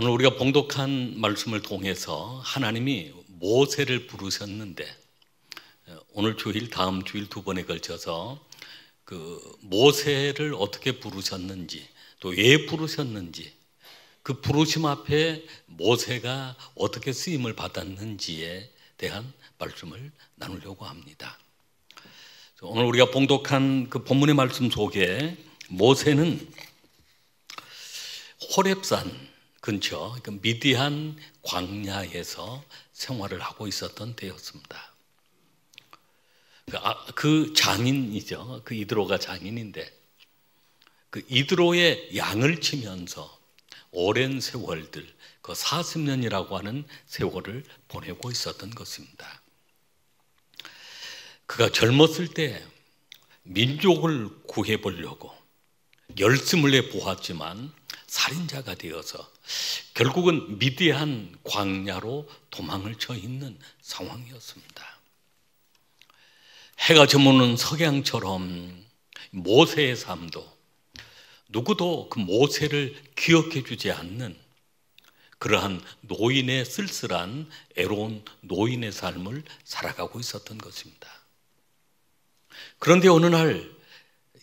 오늘 우리가 봉독한 말씀을 통해서 하나님이 모세를 부르셨는데, 오늘 주일, 다음 주일 두 번에 걸쳐서 그 모세를 어떻게 부르셨는지, 또 왜 부르셨는지, 그 부르심 앞에 모세가 어떻게 쓰임을 받았는지에 대한 말씀을 나누려고 합니다. 오늘 우리가 봉독한 그 본문의 말씀 속에 모세는 호렙산 근처 미디안 광야에서 생활을 하고 있었던 때였습니다. 그 장인이죠. 그 이드로가 장인인데, 그 이드로의 양을 치면서 오랜 세월들, 그 40년이라고 하는 세월을 보내고 있었던 것입니다. 그가 젊었을 때 민족을 구해보려고 열심을 내 보았지만 살인자가 되어서 결국은 미디안 광야로 도망을 쳐 있는 상황이었습니다. 해가 저무는 석양처럼 모세의 삶도 누구도 그 모세를 기억해 주지 않는 그러한 노인의 쓸쓸한 애로운 노인의 삶을 살아가고 있었던 것입니다. 그런데 어느 날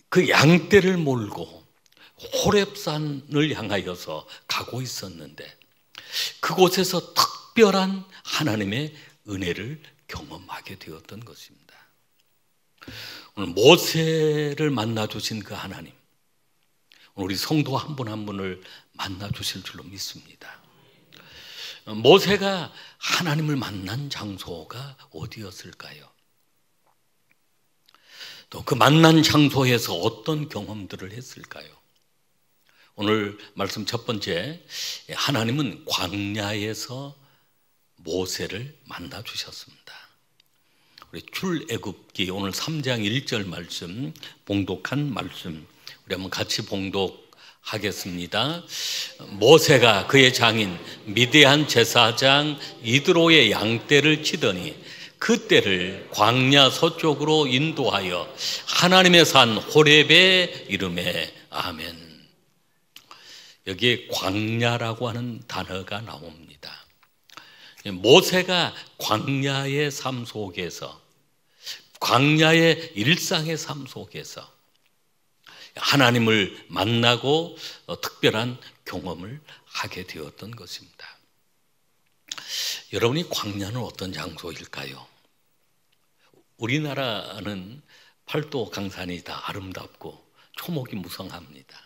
그 양떼를 몰고 호렙산을 향하여서 가고 있었는데, 그곳에서 특별한 하나님의 은혜를 경험하게 되었던 것입니다. 오늘 모세를 만나 주신 그 하나님, 오늘 우리 성도 한 분 한 분을 만나 주실 줄로 믿습니다. 모세가 하나님을 만난 장소가 어디였을까요? 또 그 만난 장소에서 어떤 경험들을 했을까요? 오늘 말씀 첫 번째, 하나님은 광야에서 모세를 만나 주셨습니다. 우리 출애굽기 오늘 3장 1절 말씀, 봉독한 말씀 우리 한번 같이 봉독하겠습니다. 모세가 그의 장인 미디안 제사장 이드로의 양떼를 치더니 그 떼를 광야 서쪽으로 인도하여 하나님의 산 호렙에 이르매. 아멘. 여기에 광야라고 하는 단어가 나옵니다. 모세가 광야의 삶 속에서, 광야의 일상의 삶 속에서 하나님을 만나고 특별한 경험을 하게 되었던 것입니다. 여러분이 광야는 어떤 장소일까요? 우리나라는 팔도 강산이 다 아름답고 초목이 무성합니다.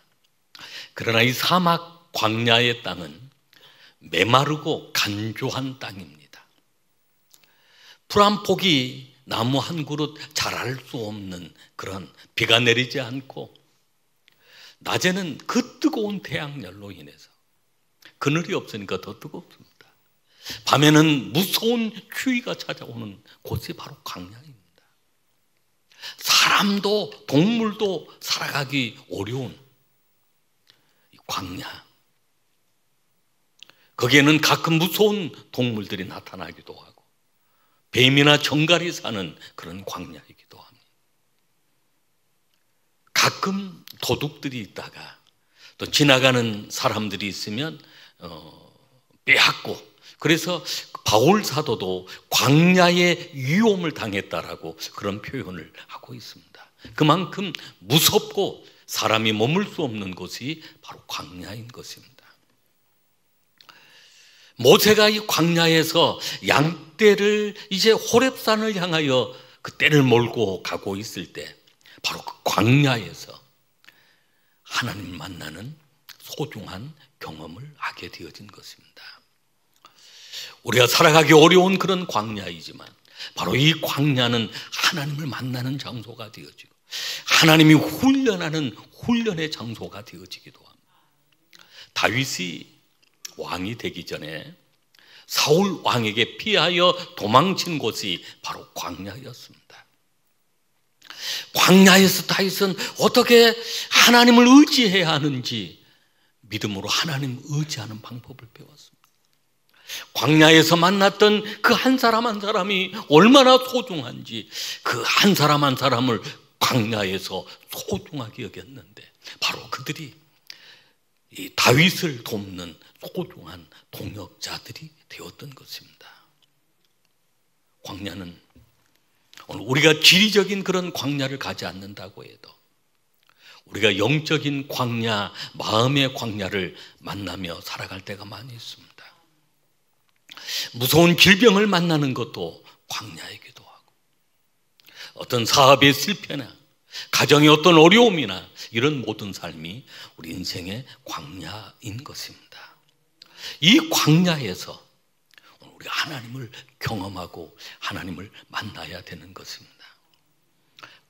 그러나 이 사막 광야의 땅은 메마르고 간조한 땅입니다. 풀 한 폭이 나무 한 그루 자랄 수 없는 그런, 비가 내리지 않고 낮에는 그 뜨거운 태양열로 인해서 그늘이 없으니까 더 뜨겁습니다. 밤에는 무서운 추위가 찾아오는 곳이 바로 광야입니다. 사람도 동물도 살아가기 어려운 이 광야, 거기에는 가끔 무서운 동물들이 나타나기도 하고 뱀이나 정갈이 사는 그런 광야이기도 합니다. 가끔 도둑들이 있다가 또 지나가는 사람들이 있으면 빼앗고, 그래서 바울 사도도 광야의 위험을 당했다라고 그런 표현을 하고 있습니다. 그만큼 무섭고 사람이 머물 수 없는 곳이 바로 광야인 것입니다. 모세가 이 광야에서 양떼를 이제 호렙산을 향하여 그 떼를 몰고 가고 있을 때, 바로 그 광야에서 하나님을 만나는 소중한 경험을 하게 되어진 것입니다. 우리가 살아가기 어려운 그런 광야이지만 바로 이 광야는 하나님을 만나는 장소가 되어지고 하나님이 훈련하는 훈련의 장소가 되어지기도 합니다. 다윗이 왕이 되기 전에 사울 왕에게 피하여 도망친 곳이 바로 광야였습니다. 광야에서 다윗은 어떻게 하나님을 의지해야 하는지 믿음으로 하나님을 의지하는 방법을 배웠습니다. 광야에서 만났던 그 한 사람 한 사람이 얼마나 소중한지, 그 한 사람 한 사람을 광야에서 소중하게 여겼는데 바로 그들이 이 다윗을 돕는 소중한 동역자들이 되었던 것입니다. 광야는 오늘 우리가 지리적인 그런 광야를 가지 않는다고 해도 우리가 영적인 광야, 마음의 광야를 만나며 살아갈 때가 많이 있습니다. 무서운 질병을 만나는 것도 광야이기도 하고, 어떤 사업의 실패나 가정의 어떤 어려움이나 이런 모든 삶이 우리 인생의 광야인 것입니다. 이 광야에서 우리가 하나님을 경험하고 하나님을 만나야 되는 것입니다.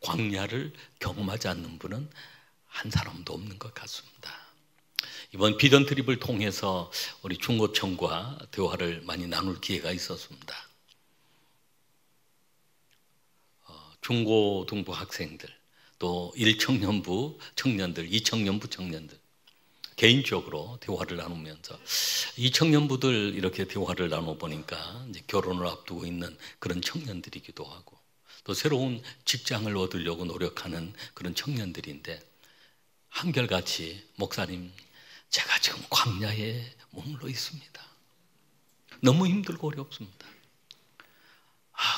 광야를 경험하지 않는 분은 한 사람도 없는 것 같습니다. 이번 비전 트립을 통해서 우리 중고청과 대화를 많이 나눌 기회가 있었습니다. 중고등부 학생들, 또 1청년부 청년들, 2청년부 청년들 개인적으로 대화를 나누면서 2청년부들 이렇게 대화를 나눠보니까 이제 결혼을 앞두고 있는 그런 청년들이기도 하고, 또 새로운 직장을 얻으려고 노력하는 그런 청년들인데, 한결같이 목사님, 제가 지금 광야에 머물러 있습니다. 너무 힘들고 어렵습니다.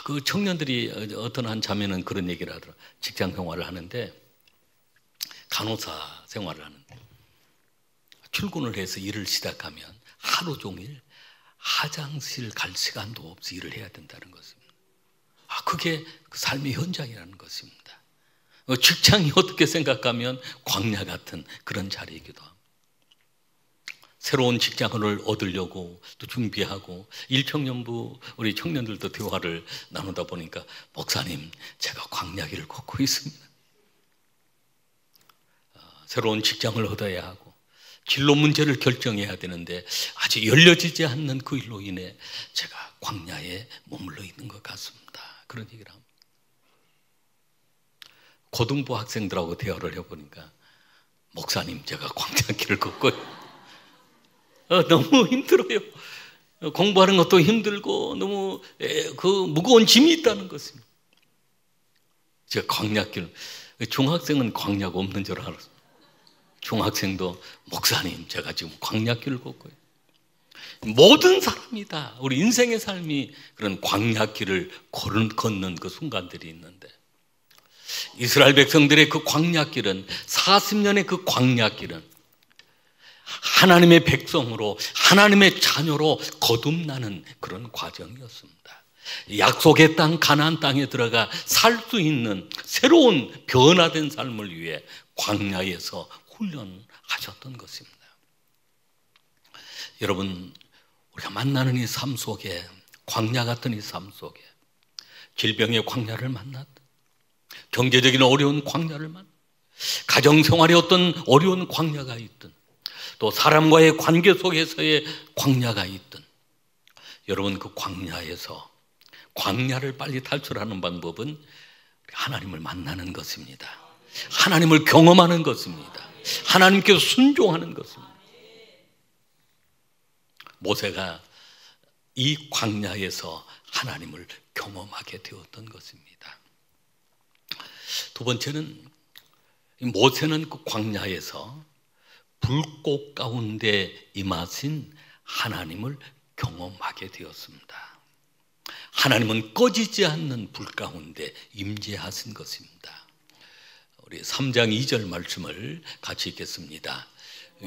그 청년들이 어떤 한 자매는 그런 얘기를 하더라고요. 직장 생활을 하는데, 간호사 생활을 하는데 출근을 해서 일을 시작하면 하루 종일 화장실 갈 시간도 없이 일을 해야 된다는 것입니다. 그게 그 삶의 현장이라는 것입니다. 직장이 어떻게 생각하면 광야 같은 그런 자리이기도 합니다. 새로운 직장을 얻으려고 또 준비하고, 1청년부 우리 청년들도 대화를 나누다 보니까 목사님, 제가 광야길을 걷고 있습니다. 새로운 직장을 얻어야 하고 진로 문제를 결정해야 되는데 아직 열려지지 않는 그 일로 인해 제가 광야에 머물러 있는 것 같습니다. 그런 얘기를 합니다. 고등부 학생들하고 대화를 해보니까 목사님, 제가 광야길을 걷고 너무 힘들어요. 공부하는 것도 힘들고 너무 그 무거운 짐이 있다는 것입니다. 제가 광야길, 중학생은 광야가 없는 줄 알았어요. 중학생도 목사님, 제가 지금 광야길을 걷고요. 모든 사람이 다 우리 인생의 삶이 그런 광야길을 걷는 그 순간들이 있는데, 이스라엘 백성들의 그 광야길은, 40년의 그 광야길은 하나님의 백성으로, 하나님의 자녀로 거듭나는 그런 과정이었습니다. 약속의 땅, 가나안 땅에 들어가 살 수 있는 새로운 변화된 삶을 위해 광야에서 훈련하셨던 것입니다. 여러분, 우리가 만나는 이 삶 속에, 광야 같은 이 삶 속에 질병의 광야를 만났다, 경제적인 어려운 광야를 만났다, 가정생활에 어떤 어려운 광야가 있든, 또 사람과의 관계 속에서의 광야가 있든, 여러분, 그 광야에서 광야를 빨리 탈출하는 방법은 하나님을 만나는 것입니다. 하나님을 경험하는 것입니다. 하나님께서 순종하는 것입니다. 모세가 이 광야에서 하나님을 경험하게 되었던 것입니다. 두 번째는, 모세는 그 광야에서 불꽃 가운데 임하신 하나님을 경험하게 되었습니다. 하나님은 꺼지지 않는 불 가운데 임재하신 것입니다. 우리 3장 2절 말씀을 같이 읽겠습니다.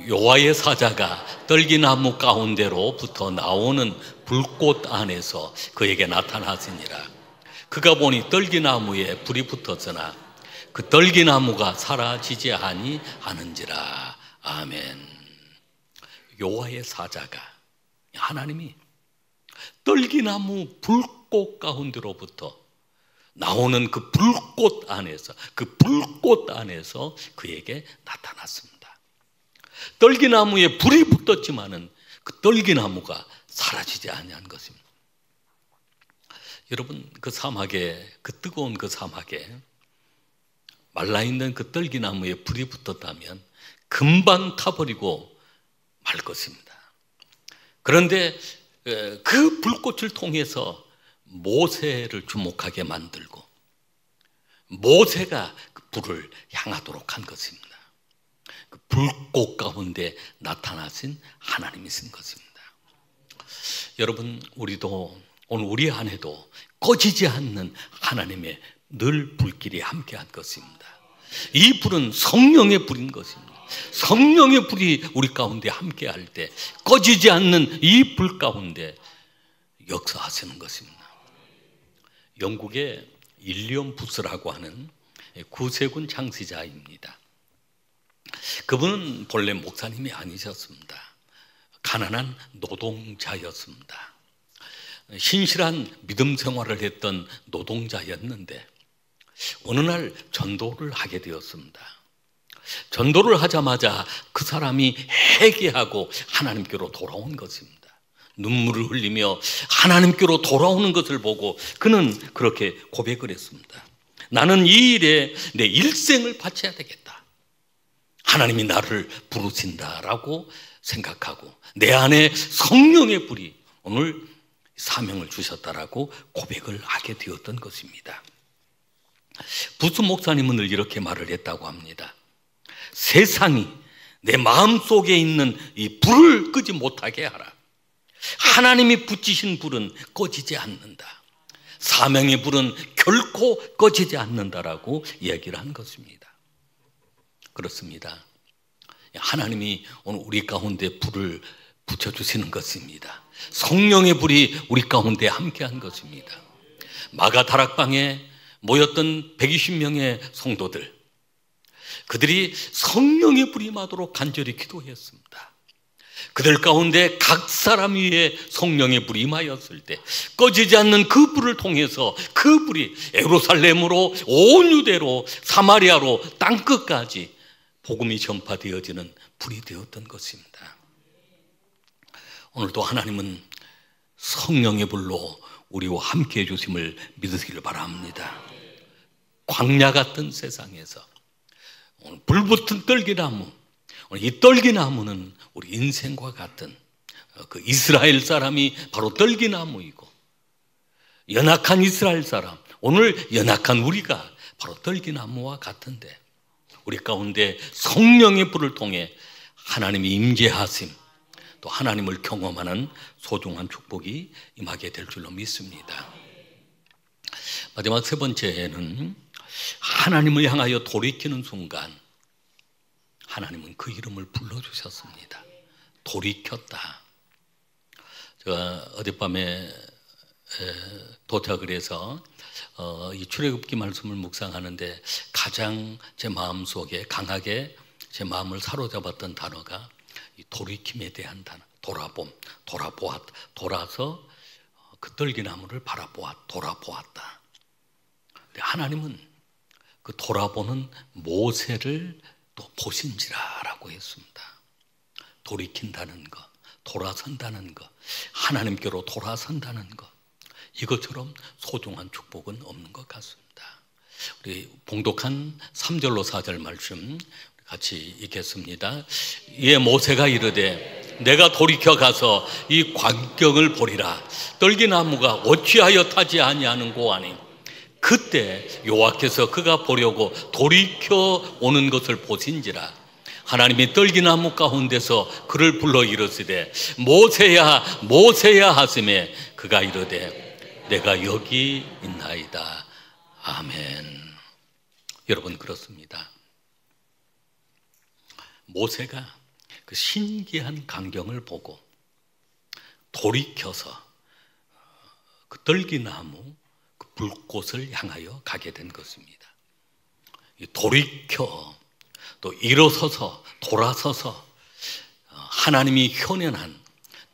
여호와의 사자가 떨기나무 가운데로부터 나오는 불꽃 안에서 그에게 나타나시니라. 그가 보니 떨기나무에 불이 붙었으나 그 떨기나무가 사라지지 아니하는지라. 아멘. 여호와의 사자가, 하나님이 떨기나무 불꽃 가운데로부터 나오는 그 불꽃 안에서, 그 불꽃 안에서 그에게 나타났습니다. 떨기나무에 불이 붙었지만은 그 떨기나무가 사라지지 아니한 것입니다. 여러분, 그 사막에, 그 뜨거운 그 사막에 말라있는 그 떨기나무에 불이 붙었다면 금방 타버리고 말 것입니다. 그런데 그 불꽃을 통해서 모세를 주목하게 만들고 모세가 그 불을 향하도록 한 것입니다. 그 불꽃 가운데 나타나신 하나님이신 것입니다. 여러분, 우리도 오늘 우리 안에도 꺼지지 않는 하나님의 늘 불길이 함께한 것입니다. 이 불은 성령의 불인 것입니다. 성령의 불이 우리 가운데 함께할 때 꺼지지 않는 이 불 가운데 역사하시는 것입니다. 영국의 일리엄 부스라고 하는 구세군 창시자입니다. 그분은 본래 목사님이 아니셨습니다. 가난한 노동자였습니다. 신실한 믿음 생활을 했던 노동자였는데 어느 날 전도를 하게 되었습니다. 전도를 하자마자 그 사람이 회개하고 하나님께로 돌아온 것입니다. 눈물을 흘리며 하나님께로 돌아오는 것을 보고 그는 그렇게 고백을 했습니다. 나는 이 일에 내 일생을 바쳐야 되겠다. 하나님이 나를 부르신다라고 생각하고 내 안에 성령의 불이 오늘 사명을 주셨다라고 고백을 하게 되었던 것입니다. 부스 목사님은 늘 이렇게 말을 했다고 합니다. 세상이 내 마음속에 있는 이 불을 끄지 못하게 하라. 하나님이 붙이신 불은 꺼지지 않는다. 사명의 불은 결코 꺼지지 않는다라고 이야기를 한 것입니다. 그렇습니다. 하나님이 오늘 우리 가운데 불을 붙여주시는 것입니다. 성령의 불이 우리 가운데 함께한 것입니다. 마가 다락방에 모였던 120명의 성도들, 그들이 성령의 불이 임하도록 간절히 기도했습니다. 그들 가운데 각 사람 위에 성령의 불이 임하였을 때 꺼지지 않는 그 불을 통해서 그 불이 예루살렘으로 온 유대로 사마리아로 땅끝까지 복음이 전파되어지는 불이 되었던 것입니다. 오늘도 하나님은 성령의 불로 우리와 함께해 주심을 믿으시기를 바랍니다. 광야 같은 세상에서 오늘 불붙은 떨기나무, 이 떨기나무는 우리 인생과 같은 그 이스라엘 사람이 바로 떨기나무이고, 연약한 이스라엘 사람, 오늘 연약한 우리가 바로 떨기나무와 같은데 우리 가운데 성령의 불을 통해 하나님이 임재하심, 또 하나님을 경험하는 소중한 축복이 임하게 될 줄로 믿습니다. 마지막 세 번째는 하나님을 향하여 돌이키는 순간 하나님은 그 이름을 불러주셨습니다. 돌이켰다. 제가 어젯밤에 도착을 해서 이 출애굽기 말씀을 묵상하는데 가장 제 마음속에 강하게 제 마음을 사로잡았던 단어가 이 돌이킴에 대한 단어, 돌아서 그 떨기나무를 돌아보았다. 근데 하나님은 그 돌아보는 모세를 또 보신지라라고 했습니다. 돌이킨다는 것, 돌아선다는 것, 하나님께로 돌아선다는 것, 이것처럼 소중한 축복은 없는 것 같습니다. 우리 봉독한 3절로 4절 말씀 같이 읽겠습니다. 이에 모세가 이르되 내가 돌이켜 가서 이 광경을 보리라. 떨기나무가 어찌하여 타지 아니하는고 하니 그때 여호와께서 그가 보려고 돌이켜 오는 것을 보신지라. 하나님이 떨기나무 가운데서 그를 불러 이르시되 모세야 모세야 하시매 그가 이르되 내가 여기 있나이다. 아멘. 여러분, 그렇습니다. 모세가 그 신기한 광경을 보고 돌이켜서 그 떨기나무 그 불꽃을 향하여 가게 된 것입니다. 돌이켜 또 일어서서 돌아서서 하나님이 현현한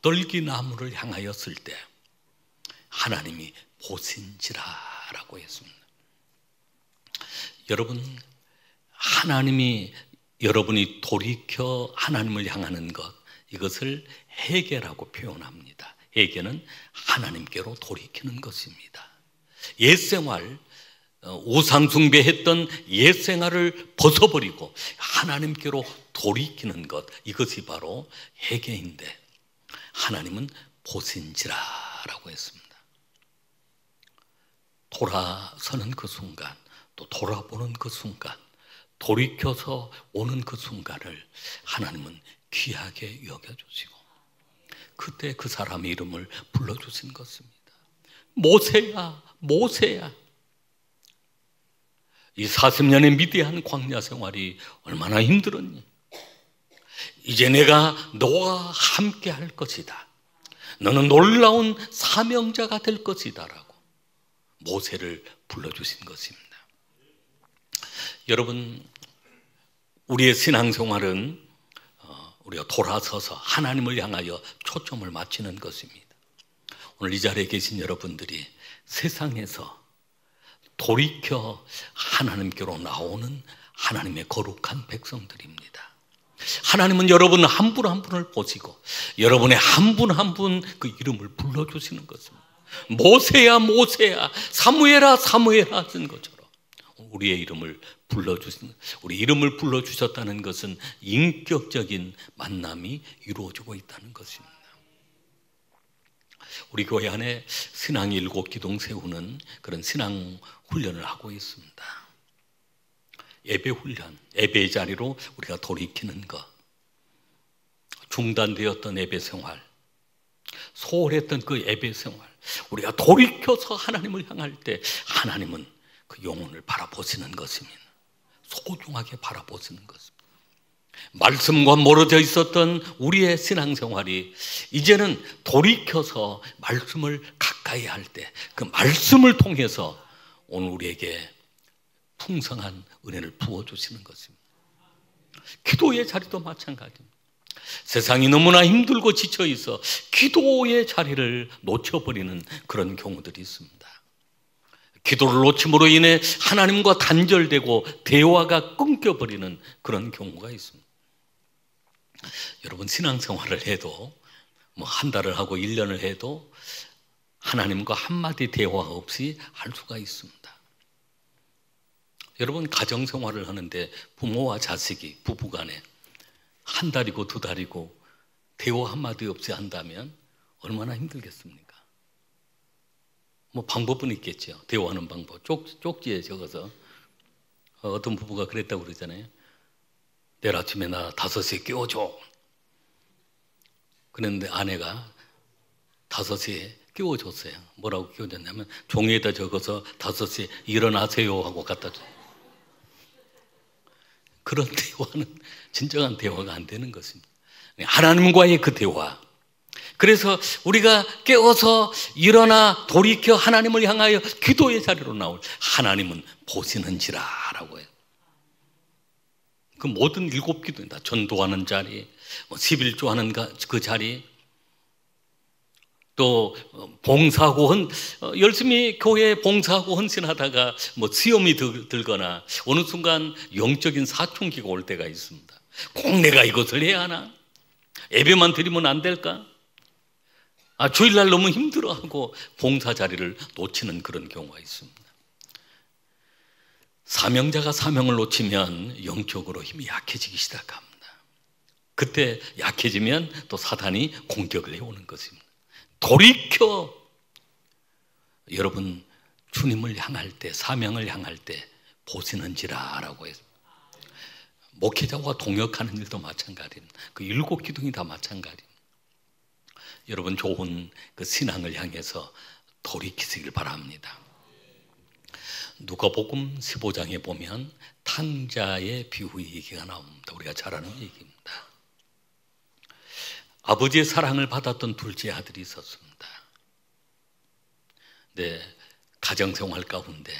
떨기나무를 향하였을 때 하나님이 보신지라라고 했습니다. 여러분, 하나님이 여러분이 돌이켜 하나님을 향하는 것, 이것을 회개라고 표현합니다. 회개는 하나님께로 돌이키는 것입니다. 옛생활, 우상숭배했던 옛생활을 벗어버리고 하나님께로 돌이키는 것, 이것이 바로 회개인데 하나님은 보신지라라고 했습니다. 돌아서는 그 순간, 또 돌아보는 그 순간, 돌이켜서 오는 그 순간을 하나님은 귀하게 여겨주시고 그때 그 사람의 이름을 불러주신 것입니다. 모세야, 모세야. 이 40년의 미디안 광야 생활이 얼마나 힘들었니? 이제 내가 너와 함께 할 것이다. 너는 놀라운 사명자가 될 것이다 라고 모세를 불러주신 것입니다. 여러분, 우리의 신앙생활은 우리가 돌아서서 하나님을 향하여 초점을 맞추는 것입니다. 오늘 이 자리에 계신 여러분들이 세상에서 돌이켜 하나님께로 나오는 하나님의 거룩한 백성들입니다. 하나님은 여러분 한 분 한 분을 보시고 여러분의 한 분 한 분 그 이름을 불러주시는 것입니다. 모세야 모세야, 사무엘아 사무엘아 하신 것처럼 우리의 이름을 불러주신, 우리 이름을 불러주셨다는 것은 인격적인 만남이 이루어지고 있다는 것입니다. 우리 교회 안에 신앙 7기둥 세우는 그런 신앙 훈련을 하고 있습니다. 예배 훈련, 예배의 자리로 우리가 돌이키는 것, 중단되었던 예배 생활, 소홀했던 그 예배 생활, 우리가 돌이켜서 하나님을 향할 때 하나님은 그 영혼을 바라보시는 것입니다. 소중하게 바라보시는 것입니다. 말씀과 멀어져 있었던 우리의 신앙생활이 이제는 돌이켜서 말씀을 가까이 할 때 그 말씀을 통해서 오늘 우리에게 풍성한 은혜를 부어주시는 것입니다. 기도의 자리도 마찬가지입니다. 세상이 너무나 힘들고 지쳐 있어 기도의 자리를 놓쳐버리는 그런 경우들이 있습니다. 기도를 놓침으로 인해 하나님과 단절되고 대화가 끊겨버리는 그런 경우가 있습니다. 여러분, 신앙생활을 해도 뭐 한 달을 하고 1년을 해도 하나님과 한마디 대화 없이 할 수가 있습니다. 여러분, 가정생활을 하는데 부모와 자식이 부부간에 한 달이고 2달이고 대화 한마디 없이 한다면 얼마나 힘들겠습니까? 뭐 방법은 있겠죠. 대화하는 방법. 쪽지에 적어서 어떤 부부가 그랬다고 그러잖아요. 내일 아침에 나 5시에 깨워줘. 그런데 아내가 5시에 깨워줬어요. 뭐라고 깨워줬냐면 종이에다 적어서 5시에 일어나세요 하고 갖다 줘. 그런 대화는 진정한 대화가 안 되는 것입니다. 하나님과의 그 대화. 그래서 우리가 깨워서 일어나 돌이켜 하나님을 향하여 기도의 자리로 나올 하나님은 보시는지라 라고 해요. 그 모든 7기도입니다. 전도하는 자리, 11조하는 그 자리, 또 봉사하고 열심히 교회에 봉사하고 헌신하다가 뭐 시험이 들거나 어느 순간 영적인 사춘기가 올 때가 있습니다. 꼭 내가 이것을 해야 하나? 예배만 드리면 안 될까? 주일날 너무 힘들어하고 봉사 자리를 놓치는 그런 경우가 있습니다. 사명자가 사명을 놓치면 영적으로 힘이 약해지기 시작합니다. 그때 약해지면 또 사단이 공격을 해오는 것입니다. 돌이켜 여러분 주님을 향할 때, 사명을 향할 때 보시는지라 라고 했습니다. 목회자와 동역하는 일도 마찬가지입니다. 그 7기둥이 다 마찬가지입니다. 여러분, 좋은 그 신앙을 향해서 돌이키시길 바랍니다. 누가복음 15장에 보면 탕자의 비유 얘기가 나옵니다. 우리가 잘 아는 얘기입니다. 아버지의 사랑을 받았던 둘째 아들이 있었습니다. 네, 가정생활 가운데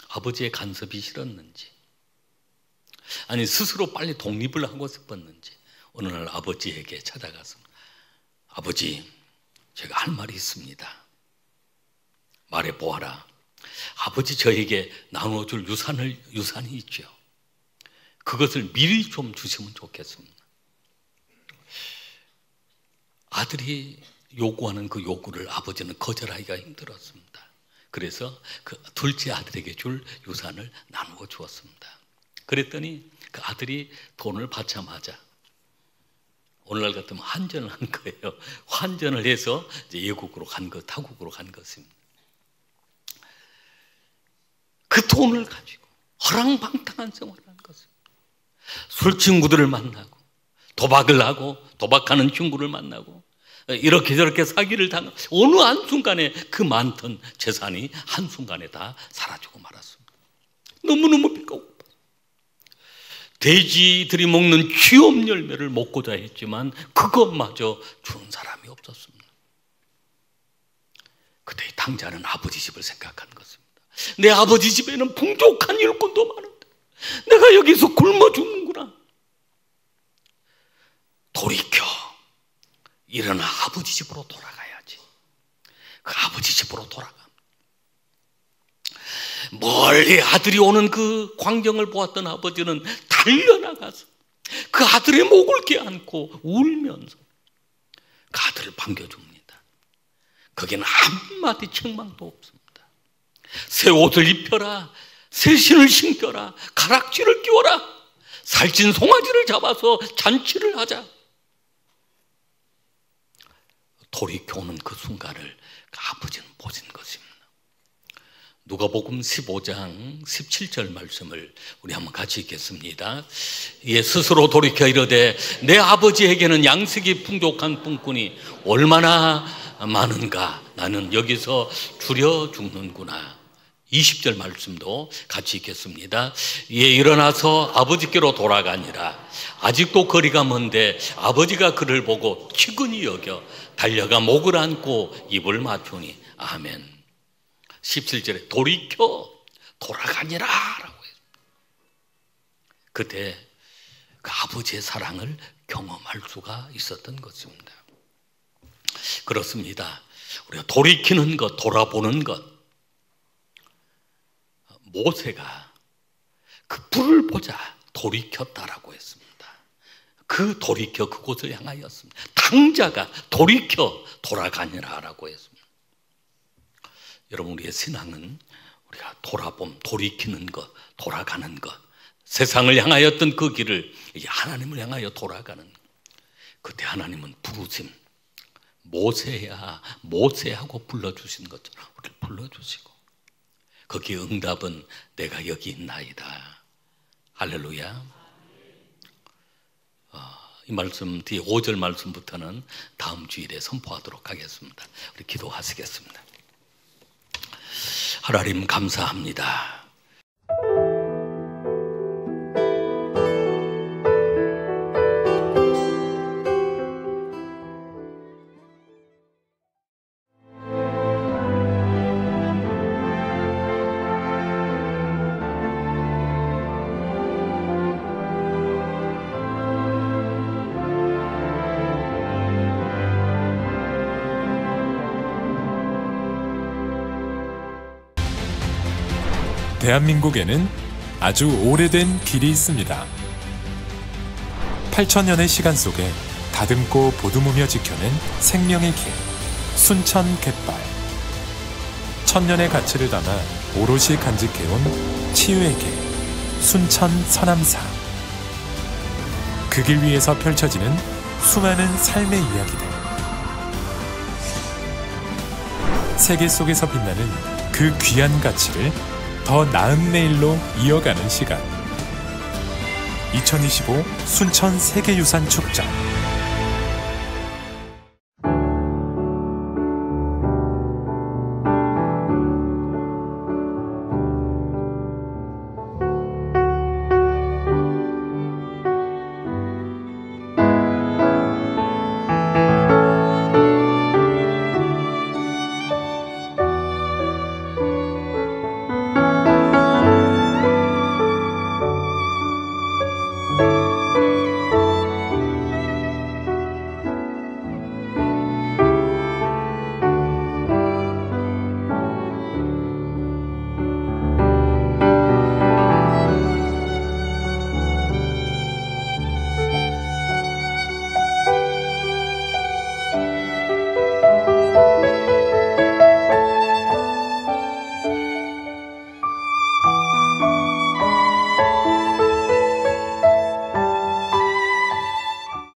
아버지의 간섭이 싫었는지, 아니 스스로 빨리 독립을 하고 싶었는지 어느 날 아버지에게 찾아갔습니다. 아버지, 제가 할 말이 있습니다. 말해보아라. 아버지, 저에게 나눠줄 유산이 있죠. 그것을 미리 좀 주시면 좋겠습니다. 아들이 요구하는 그 요구를 아버지는 거절하기가 힘들었습니다. 그래서 그 둘째 아들에게 줄 유산을 나누어 주었습니다. 그랬더니 그 아들이 돈을 받자마자 오늘날 같으면 환전을 한 거예요. 환전을 해서 이제 외국으로 간 것, 타국으로 간 것입니다. 그 돈을 가지고 허랑방탕한 생활을 한 것입니다. 술 친구들을 만나고 도박을 하고 도박하는 친구를 만나고 이렇게 저렇게 사기를 당하고 어느 한순간에 그 많던 재산이 한순간에 다 사라지고 말았습니다. 너무너무 배가 고파. 돼지들이 먹는 취업 열매를 먹고자 했지만 그것마저 주는 사람이 없었습니다. 그때 당자는 아버지 집을 생각한 것입니다. 내 아버지 집에는 풍족한 일꾼도 많은데 내가 여기서 굶어 죽는구나. 돌이켜 일어나 아버지 집으로 돌아가야지. 그 아버지 집으로 돌아가. 멀리 아들이 오는 그 광경을 보았던 아버지는 달려나가서 그 아들의 목을 껴안고 울면서 그 아들을 반겨줍니다. 거기는 한마디 책망도 없습니다. 새 옷을 입혀라, 새 신을 신겨라, 가락지를 끼워라, 살찐 송아지를 잡아서 잔치를 하자. 돌이켜오는 그 순간을 그 아버지는 보신 것입니다. 누가복음 15장 17절 말씀을 우리 한번 같이 읽겠습니다. 예, 스스로 돌이켜 이르되 내 아버지에게는 양식이 풍족한 품꾼이 얼마나 많은가. 나는 여기서 줄여 죽는구나. 20절 말씀도 같이 읽겠습니다. 예, 일어나서 아버지께로 돌아가니라. 아직도 거리가 먼데 아버지가 그를 보고 측은히 여겨 달려가 목을 안고 입을 맞추니 아멘. 17절에 돌이켜 돌아가니라 라고 했습니다. 그때 그 아버지의 사랑을 경험할 수가 있었던 것입니다. 그렇습니다. 우리가 돌이키는 것, 돌아보는 것. 모세가 그 불을 보자 돌이켰다라고 했습니다. 그 돌이켜 그곳을 향하였습니다. 당자가 돌이켜 돌아가니라라고 했습니다. 여러분, 우리의 신앙은 우리가 돌아봄, 돌이키는 것, 돌아가는 것, 세상을 향하였던 그 길을 이제 하나님을 향하여 돌아가는 것. 그때 하나님은 부르심, 모세야 모세하고 불러주신 것처럼 우리를 불러주시고 거기에 응답은 내가 여기 있나이다. 할렐루야. 이 말씀 뒤에 5절 말씀부터는 다음 주일에 선포하도록 하겠습니다. 우리 기도하시겠습니다. 하나님 감사합니다. 대한민국에는 아주 오래된 길이 있습니다. 8,000년의 시간 속에 다듬고 보듬으며 지켜낸 생명의 길, 순천 갯발. 1000년의 가치를 담아 오롯이 간직해온 치유의 길, 순천 서남사. 그 길 위에서 펼쳐지는 수많은 삶의 이야기들. 세계 속에서 빛나는 그 귀한 가치를 더 나은 내일로 이어가는 시간. 2025 순천 세계유산 축전.